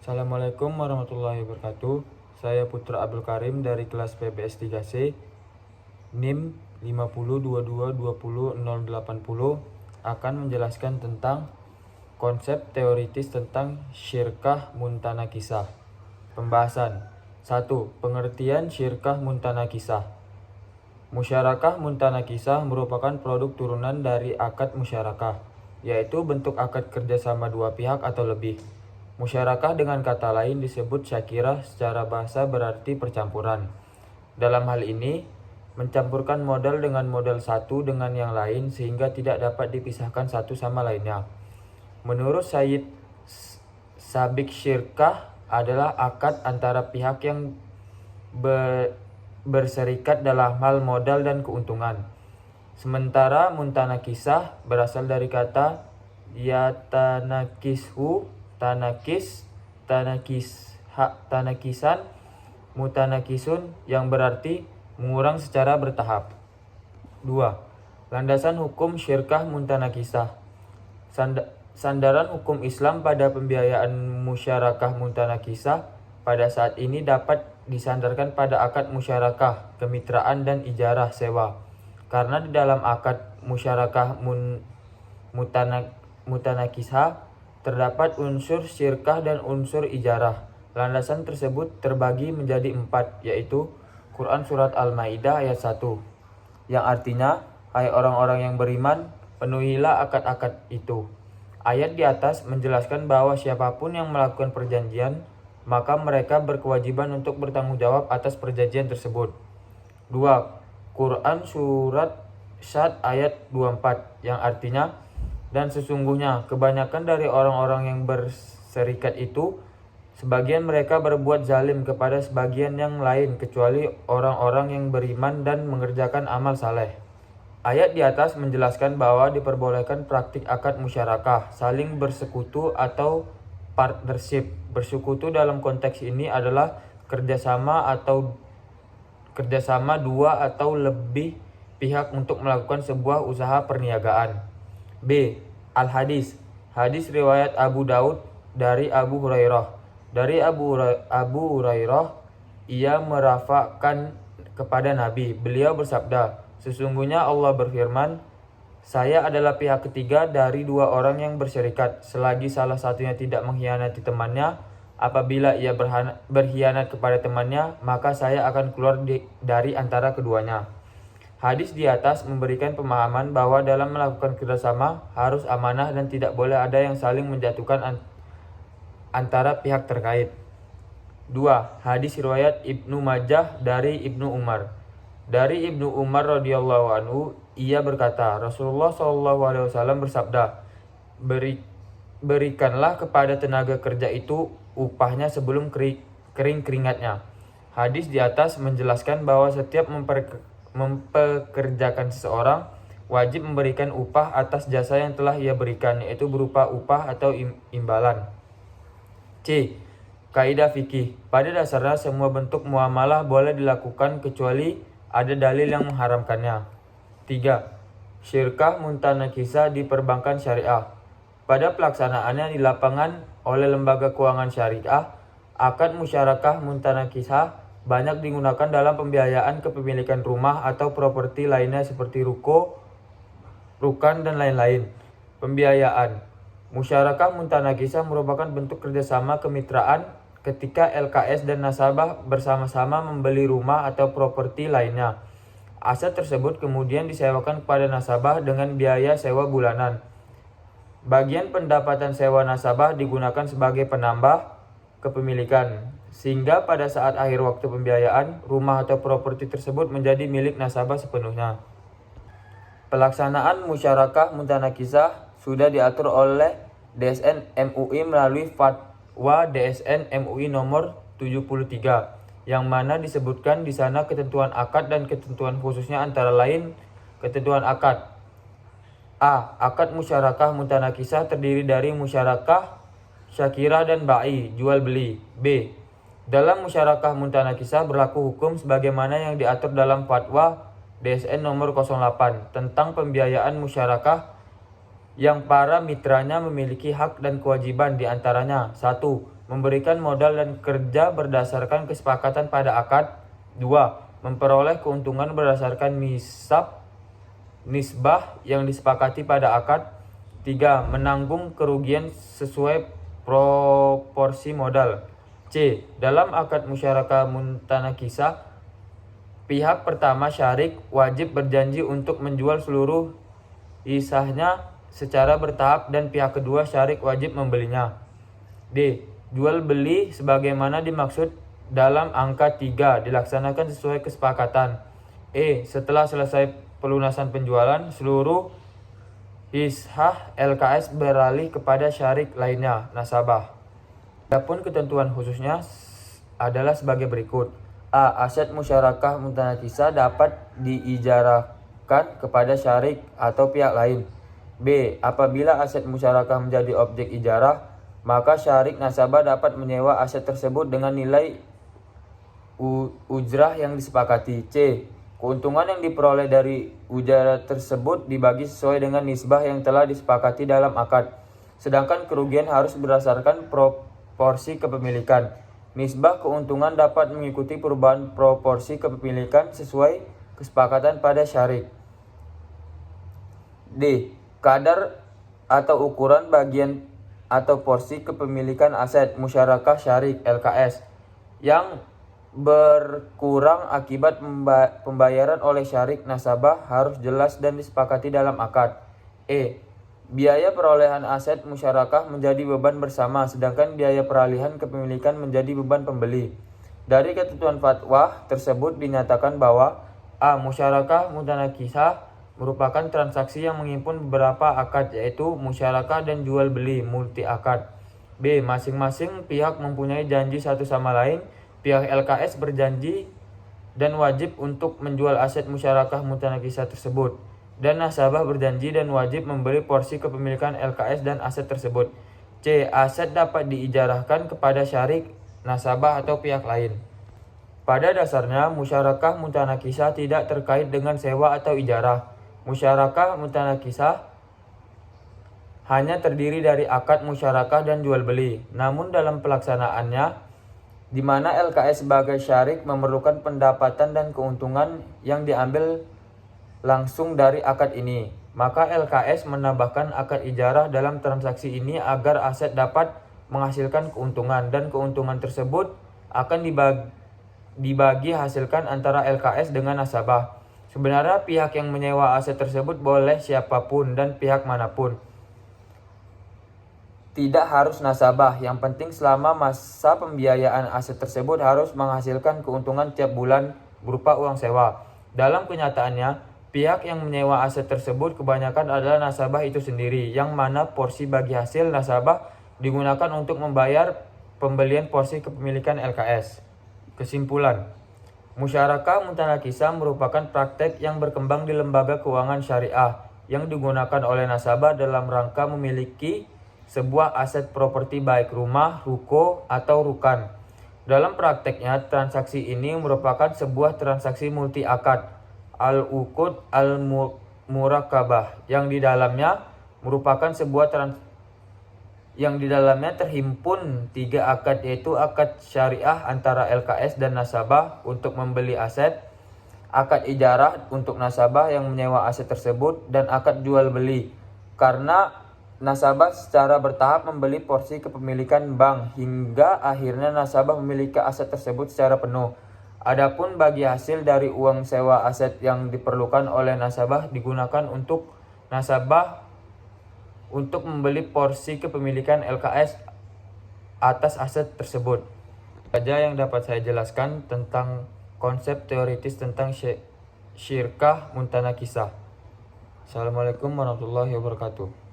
Assalamualaikum warahmatullahi wabarakatuh. Saya Putra Abdul Karim dari kelas PBS 3C, NIM 5022200080 akan menjelaskan tentang konsep teoritis tentang syirkah muntanakisah. Pembahasan 1. Pengertian syirkah muntanakisah. Musyarakah muntanakisah merupakan produk turunan dari akad musyarakah, yaitu bentuk akad kerjasama dua pihak atau lebih. Musyarakah dengan kata lain disebut syakirah, secara bahasa berarti percampuran. Dalam hal ini, mencampurkan modal dengan modal satu dengan yang lain sehingga tidak dapat dipisahkan satu sama lainnya. Menurut Sayyid Sabiq, syirkah adalah akad antara pihak yang berserikat dalam hal modal dan keuntungan. Sementara muntanakisah berasal dari kata yatanakishu, tanakisan, mutanakisun yang berarti mengurang secara bertahap. 2. Landasan hukum syirkah muntanakisah. Sandaran hukum Islam pada pembiayaan musyarakah muntanakisah pada saat ini dapat disandarkan pada akad musyarakah, kemitraan, dan ijarah sewa. Karena di dalam akad musyarakah mutanakisah terdapat unsur syirkah dan unsur ijarah. Landasan tersebut terbagi menjadi 4, yaitu Quran Surat Al-Ma'idah ayat 1, yang artinya, hai orang-orang yang beriman, penuhilah akad-akad itu. Ayat di atas menjelaskan bahwa siapapun yang melakukan perjanjian, maka mereka berkewajiban untuk bertanggung jawab atas perjanjian tersebut. 2. Quran Surat Syad ayat 24, yang artinya, dan sesungguhnya kebanyakan dari orang-orang yang berserikat itu, sebagian mereka berbuat zalim kepada sebagian yang lain kecuali orang-orang yang beriman dan mengerjakan amal saleh. Ayat di atas menjelaskan bahwa diperbolehkan praktik akad musyarakah, saling bersekutu atau partnership. Bersekutu dalam konteks ini adalah kerjasama dua atau lebih pihak untuk melakukan sebuah usaha perniagaan. B. Al-Hadis. Hadis riwayat Abu Daud dari Abu Hurairah. Dari Abu Hurairah, ia merafakkan kepada Nabi. Beliau bersabda, sesungguhnya Allah berfirman, saya adalah pihak ketiga dari dua orang yang berserikat. Selagi salah satunya tidak mengkhianati temannya, apabila ia berkhianat kepada temannya, maka saya akan keluar dari antara keduanya. Hadis di atas memberikan pemahaman bahwa dalam melakukan kerjasama harus amanah dan tidak boleh ada yang saling menjatuhkan antara pihak terkait. 2. Hadis riwayat Ibnu Majah dari Ibnu Umar. Dari Ibnu Umar radhiyallahu anhu, ia berkata, Rasulullah SAW bersabda, berikanlah kepada tenaga kerja itu upahnya sebelum kering keringatnya. Hadis di atas menjelaskan bahwa setiap mempekerjakan seseorang wajib memberikan upah atas jasa yang telah ia berikan, yaitu berupa upah atau imbalan. C. Kaidah fikih. Pada dasarnya semua bentuk muamalah boleh dilakukan kecuali ada dalil yang mengharamkannya. 3. Syirkah muntanakisah di perbankan syariah. Pada pelaksanaannya di lapangan oleh lembaga keuangan syariah, akad musyarakah muntanakisah banyak digunakan dalam pembiayaan kepemilikan rumah atau properti lainnya seperti ruko, rukan, dan lain-lain. Pembiayaan musyarakah muntanakisah merupakan bentuk kerjasama kemitraan ketika LKS dan nasabah bersama-sama membeli rumah atau properti lainnya. Aset tersebut kemudian disewakan kepada nasabah dengan biaya sewa bulanan. Bagian pendapatan sewa nasabah digunakan sebagai penambah kepemilikan, sehingga pada saat akhir waktu pembiayaan, rumah atau properti tersebut menjadi milik nasabah sepenuhnya. Pelaksanaan musyarakah muntanakisah sudah diatur oleh DSN MUI melalui Fatwa DSN MUI nomor 73, yang mana disebutkan di sana ketentuan akad dan ketentuan khususnya antara lain ketentuan akad. A. Akad musyarakah muntanakisah terdiri dari musyarakah, syakirah, dan ba'i, jual beli. B. Dalam musyarakah muntanakisah berlaku hukum sebagaimana yang diatur dalam Fatwa DSN nomor 08 tentang pembiayaan musyarakah yang para mitranya memiliki hak dan kewajiban, di antaranya 1. Memberikan modal dan kerja berdasarkan kesepakatan pada akad. 2. Memperoleh keuntungan berdasarkan nisbah yang disepakati pada akad. 3. Menanggung kerugian sesuai proporsi modal. C. Dalam akad musyarakah mutanakisah, pihak pertama syarik wajib berjanji untuk menjual seluruh hisahnya secara bertahap dan pihak kedua syarik wajib membelinya. D. Jual beli sebagaimana dimaksud dalam angka 3 dilaksanakan sesuai kesepakatan. E. Setelah selesai pelunasan penjualan, seluruh hishah LKS beralih kepada syarik lainnya, nasabah. Adapun ketentuan khususnya adalah sebagai berikut. A. Aset musyarakah mutanakisah dapat diijarahkan kepada syarik atau pihak lain. B. Apabila aset musyarakah menjadi objek ijarah, maka syarik nasabah dapat menyewa aset tersebut dengan nilai ujrah yang disepakati. C. Keuntungan yang diperoleh dari ujrah tersebut dibagi sesuai dengan nisbah yang telah disepakati dalam akad. Sedangkan kerugian harus berdasarkan proporsi kepemilikan. Nisbah keuntungan dapat mengikuti perubahan proporsi kepemilikan sesuai kesepakatan pada syarik. D. Kadar atau ukuran bagian atau porsi kepemilikan aset musyarakah syarik LKS yang berkurang akibat pembayaran oleh syarik nasabah harus jelas dan disepakati dalam akad. E. Biaya perolehan aset musyarakah menjadi beban bersama, sedangkan biaya peralihan kepemilikan menjadi beban pembeli. Dari ketentuan fatwa tersebut dinyatakan bahwa A. Musyarakah mutanakisah merupakan transaksi yang menghimpun beberapa akad, yaitu musyarakah dan jual beli multi akad. B. Masing-masing pihak mempunyai janji satu sama lain. Pihak LKS berjanji dan wajib untuk menjual aset musyarakah mutanakisah tersebut, dan nasabah berjanji dan wajib membeli porsi kepemilikan LKS dan aset tersebut. C. Aset dapat diijarahkan kepada syarik, nasabah, atau pihak lain. Pada dasarnya, musyarakah mutanakisah tidak terkait dengan sewa atau ijarah. Musyarakah mutanakisah hanya terdiri dari akad musyarakah dan jual beli. Namun dalam pelaksanaannya, di mana LKS sebagai syarik memerlukan pendapatan dan keuntungan yang diambil langsung dari akad ini, maka LKS menambahkan akad ijarah dalam transaksi ini agar aset dapat menghasilkan keuntungan, dan keuntungan tersebut akan dibagi hasilkan antara LKS dengan nasabah. Sebenarnya pihak yang menyewa aset tersebut boleh siapapun dan pihak manapun. Tidak harus nasabah, yang penting selama masa pembiayaan aset tersebut harus menghasilkan keuntungan tiap bulan berupa uang sewa. Dalam kenyataannya, pihak yang menyewa aset tersebut kebanyakan adalah nasabah itu sendiri, yang mana porsi bagi hasil nasabah digunakan untuk membayar pembelian porsi kepemilikan LKS. Kesimpulan, musyarakah mutanakisah merupakan praktek yang berkembang di lembaga keuangan syariah yang digunakan oleh nasabah dalam rangka memiliki sebuah aset properti baik rumah, ruko, atau rukan. Dalam prakteknya, transaksi ini merupakan sebuah transaksi multi akad, al-uqud al-murakabah, yang di dalamnya terhimpun 3 akad, yaitu akad syariah antara LKS dan nasabah untuk membeli aset, akad ijarah untuk nasabah yang menyewa aset tersebut, dan akad jual beli karena nasabah secara bertahap membeli porsi kepemilikan bank hingga akhirnya nasabah memiliki aset tersebut secara penuh. Adapun bagi hasil dari uang sewa aset yang diperlukan oleh nasabah digunakan untuk nasabah untuk membeli porsi kepemilikan LKS atas aset tersebut. Saja yang dapat saya jelaskan tentang konsep teoritis tentang syirkah mutanakisah. Assalamualaikum warahmatullahi wabarakatuh.